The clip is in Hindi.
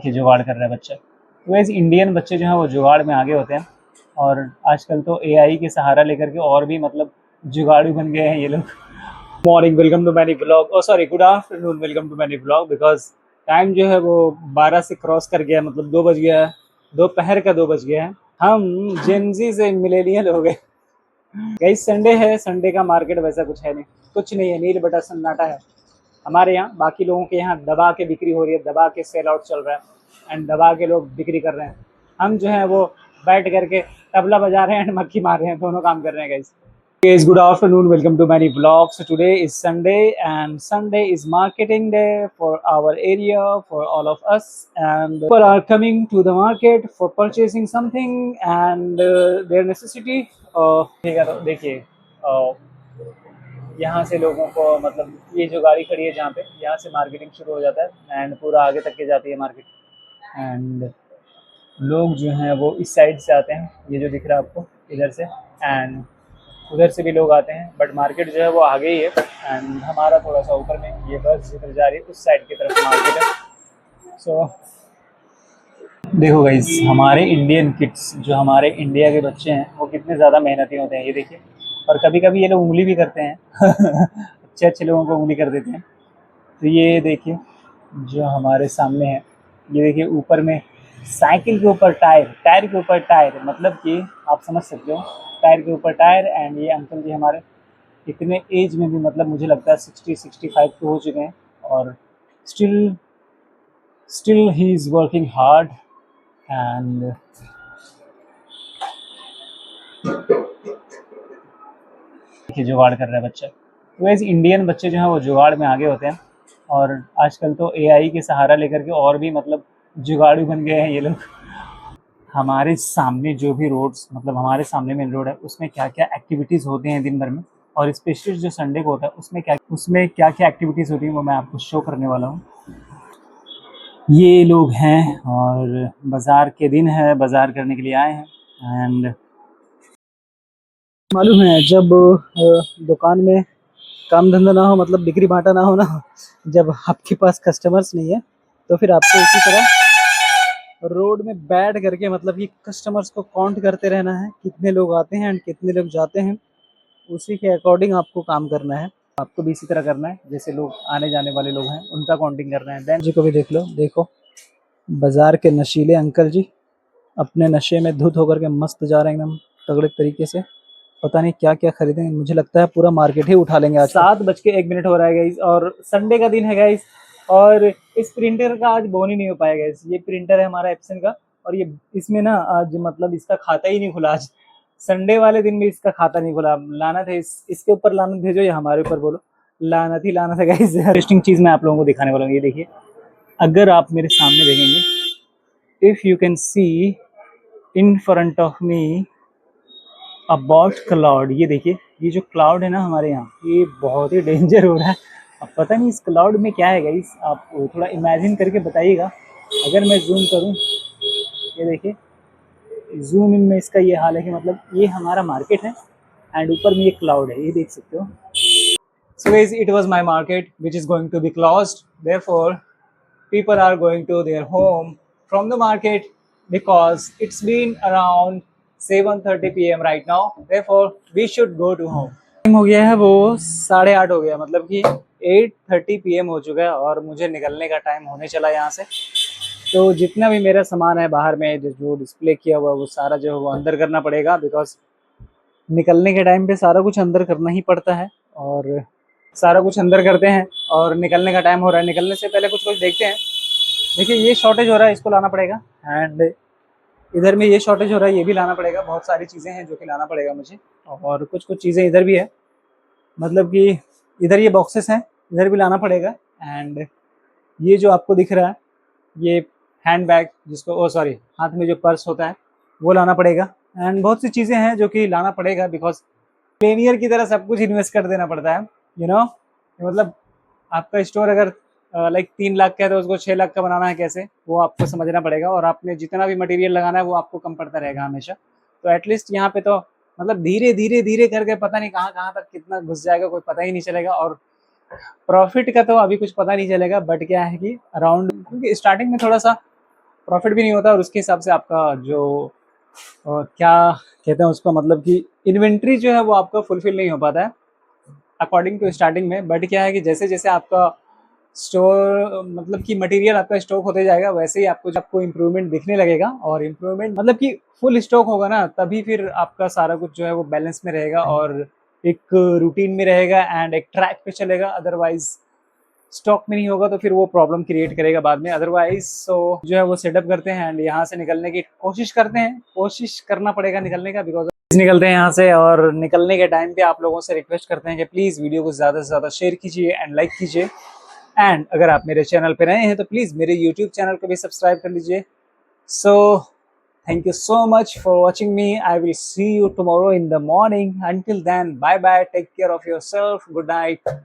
देखिए जुगाड़ कर रहा है बच्चा। तो वैसे इंडियन बच्चे जो हैं वो जुगाड़ में आगे होते हैं, और आजकल तो एआई के सहारा लेकर के और भी मतलब जुगाड़ू बन गए हैं ये लोग। Morning, welcome to many blog, और sorry good afternoon, welcome to many blog. Because time जो है वो 12 से क्रॉस कर गया है, मतलब 2 बज गया है, दोपहर का 2 बज गया है। हम जेनजी से मिलेनियल हो गए। गाइस संडे है, संडे का मार्केट वैसा कुछ है नहीं, कुछ नहीं है, नील बटा सन्नाटा है हमारे यहाँ। बाकी लोगों के यहाँ दबा के बिक्री हो रही है, दबा के सेल आउट चल रहा है एंड दबा के लोग बिक्री कर रहे हैं। हम जो है वो बैठ करके तबला बजा रहे हैं एंड मक्खी मार रहे हैं, दोनों काम कर रहे हैं guys. Guys, good afternoon, welcome to many vlogs. So today is Sunday and Sunday is marketing day for our area, for all of us, and people are coming to the market for purchasing something and their necessity. ठीक है, तो देखिए यहाँ से लोगों को मतलब ये जो गाड़ी खड़ी है जहाँ पे, यहाँ से मार्केटिंग शुरू हो जाता है एंड पूरा आगे तक के जाती है मार्केट। एंड लोग जो हैं वो इस साइड से आते हैं, ये जो दिख रहा है आपको इधर से, एंड उधर से भी लोग आते हैं, बट मार्केट जो है वो आगे ही है एंड हमारा थोड़ा सा ऊपर में, ये बस जिधर जा रही है उस साइड की तरफ मार्केट है। सो देखो गाइस, हमारे इंडियन किड्स, जो हमारे इंडिया के बच्चे हैं, वो कितने ज़्यादा मेहनती होते हैं, ये देखिए। और कभी कभी ये लोग उंगली भी करते हैं अच्छे अच्छे लोगों को उंगली कर देते हैं। तो ये देखिए जो हमारे सामने है, ये देखिए ऊपर में साइकिल के ऊपर टायर, टायर के ऊपर टायर, मतलब कि आप समझ सकते हो, टायर के ऊपर टायर। एंड ये अंकल जी हमारे इतने एज में भी, मतलब मुझे लगता है 60-65 के हो चुके हैं, और still still he is working hard and देखिए जुगाड़ कर रहा है बच्चा। तो वैसे इंडियन बच्चे जो हैं वो जुगाड़ में आगे होते हैं, और आजकल तो एआई के सहारा लेकर के और भी मतलब जुगाड़ू बन गए हैं ये लोग। हमारे सामने जो भी रोड्स, मतलब हमारे सामने मेन रोड है, उसमें क्या क्या एक्टिविटीज़ होते हैं दिन भर में, और स्पेशली जो संडे को होता है उसमें क्या क्या एक्टिविटीज़ होती हैं वो मैं आपको शो करने वाला हूँ। ये लोग हैं और बाज़ार के दिन है, बाज़ार करने के लिए आए हैं। एंड मालूम है जब दुकान में काम धंधा ना हो, मतलब बिक्री बांटा ना हो ना, जब आपके पास कस्टमर्स नहीं है, तो फिर आपको इसी तरह रोड में बैठ करके मतलब कि कस्टमर्स को काउंट करते रहना है, कितने लोग आते हैं एंड कितने लोग जाते हैं, उसी के अकॉर्डिंग आपको काम करना है। आपको भी इसी तरह करना है, जैसे लोग आने जाने वाले लोग हैं उनका काउंटिंग करना है। देन जी को भी देख लो, देखो बाजार के नशीले अंकल जी अपने नशे में धुत होकर के मस्त जा रहे हैं एकदम तगड़े तरीके से। पता नहीं क्या क्या खरीदेंगे, मुझे लगता है पूरा मार्केट ही उठा लेंगे आज। 7:01 हो रहा है गाइस, और संडे का दिन है गाइस, और इस प्रिंटर का आज बोन ही नहीं हो पाएगा गाइस। ये प्रिंटर है हमारा एप्सन का, और ये इसमें ना आज मतलब इसका खाता ही नहीं खुला। आज संडे वाले दिन भी इसका खाता नहीं खुला। लानत है, इसके ऊपर लानत भेजो या हमारे ऊपर बोलो, लानत ही लानत है गाइस। इंटरेस्टिंग चीज मैं आप लोगों को दिखाने वाला हूँ, ये देखिए। अगर आप मेरे सामने देखेंगे, if you can see in front of me about cloud, ये देखिए, ये जो क्लाउड है ना हमारे यहाँ, ये बहुत ही डेंजर हो रहा है। अब पता नहीं इस क्लाउड में क्या है गाइस, आप थोड़ा इमेजिन करके बताइएगा। अगर मैं जूम करूँ, ये देखिए, जूम इन में इसका ये हाल है कि मतलब ये हमारा मार्केट है एंड ऊपर में ये क्लाउड है, ये देख सकते हो। So guys, it was my market which is going to be closed, therefore people are going to their home from the market because it's been around 7:30 p.m. right now, therefore we should go to home. Time हो गया है वो 8:30 हो गया, मतलब कि 8:30 p.m. हो चुका है, और मुझे निकलने का टाइम होने चला यहाँ से। तो जितना भी मेरा सामान है बाहर में जो डिस्प्ले किया हुआ है, वो सारा जो है वो अंदर करना पड़ेगा, बिकॉज निकलने के टाइम पे सारा कुछ अंदर करना ही पड़ता है। और सारा कुछ अंदर करते हैं और निकलने का टाइम हो रहा है, निकलने से पहले कुछ कुछ देखते हैं। देखिए ये शॉर्टेज हो रहा है, इसको लाना पड़ेगा, एंड इधर में ये शॉर्टेज हो रहा है, ये भी लाना पड़ेगा। बहुत सारी चीज़ें हैं जो कि लाना पड़ेगा मुझे, और कुछ कुछ चीज़ें इधर भी है, मतलब कि इधर ये बॉक्सेस हैं, इधर भी लाना पड़ेगा। एंड ये जो आपको दिख रहा है, ये हैंड बैग, जिसको सॉरी हाथ में जो पर्स होता है, वो लाना पड़ेगा। एंड बहुत सी चीज़ें हैं जो कि लाना पड़ेगा, बिकॉज प्लेनियर की तरह सब कुछ इन्वेस्ट कर देना पड़ता है, यू नो। मतलब आपका स्टोर अगर लाइक 3 लाख का है तो उसको 6 लाख का बनाना है कैसे, वो आपको समझना पड़ेगा। और आपने जितना भी मटेरियल लगाना है वो आपको कम पड़ता रहेगा हमेशा। तो एटलीस्ट यहाँ पे तो मतलब धीरे धीरे धीरे करके पता नहीं कहाँ कहाँ तक कितना घुस जाएगा, कोई पता ही नहीं चलेगा। और प्रॉफिट का तो अभी कुछ पता नहीं चलेगा, बट क्या है कि अराउंड, क्योंकि स्टार्टिंग में थोड़ा सा प्रॉफिट भी नहीं होता और उसके हिसाब से आपका जो क्या कहते हैं उसका मतलब कि इन्वेंट्री जो है वो आपका फुलफिल नहीं हो पाता है अकॉर्डिंग टू स्टार्टिंग में। बट क्या है कि जैसे जैसे आपका स्टोर मतलब कि मटेरियल आपका स्टॉक होते जाएगा वैसे ही आपको इम्प्रूवमेंट दिखने लगेगा। और इम्प्रूवमेंट मतलब कि फुल स्टॉक होगा ना तभी फिर आपका सारा कुछ जो है वो बैलेंस में रहेगा और एक रूटीन में रहेगा एंड एक ट्रैक पे चलेगा। अदरवाइज स्टॉक में नहीं होगा तो फिर वो प्रॉब्लम क्रिएट करेगा बाद में। अदरवाइज तो जो है वो सेटअप करते हैं एंड यहाँ से निकलने की कोशिश करते हैं, कोशिश करना पड़ेगा निकलने का बिकॉज निकलते हैं यहाँ से। और निकलने के टाइम पे आप लोगों से रिक्वेस्ट करते हैं कि प्लीज़ वीडियो को ज़्यादा से ज़्यादा शेयर कीजिए एंड लाइक कीजिए। एंड अगर आप मेरे चैनल पे नए हैं तो प्लीज़ मेरे यूट्यूब चैनल को भी सब्सक्राइब कर लीजिए। So thank you so much for watching me. I will see you tomorrow in the morning. Until then bye bye, take care of your self, good night.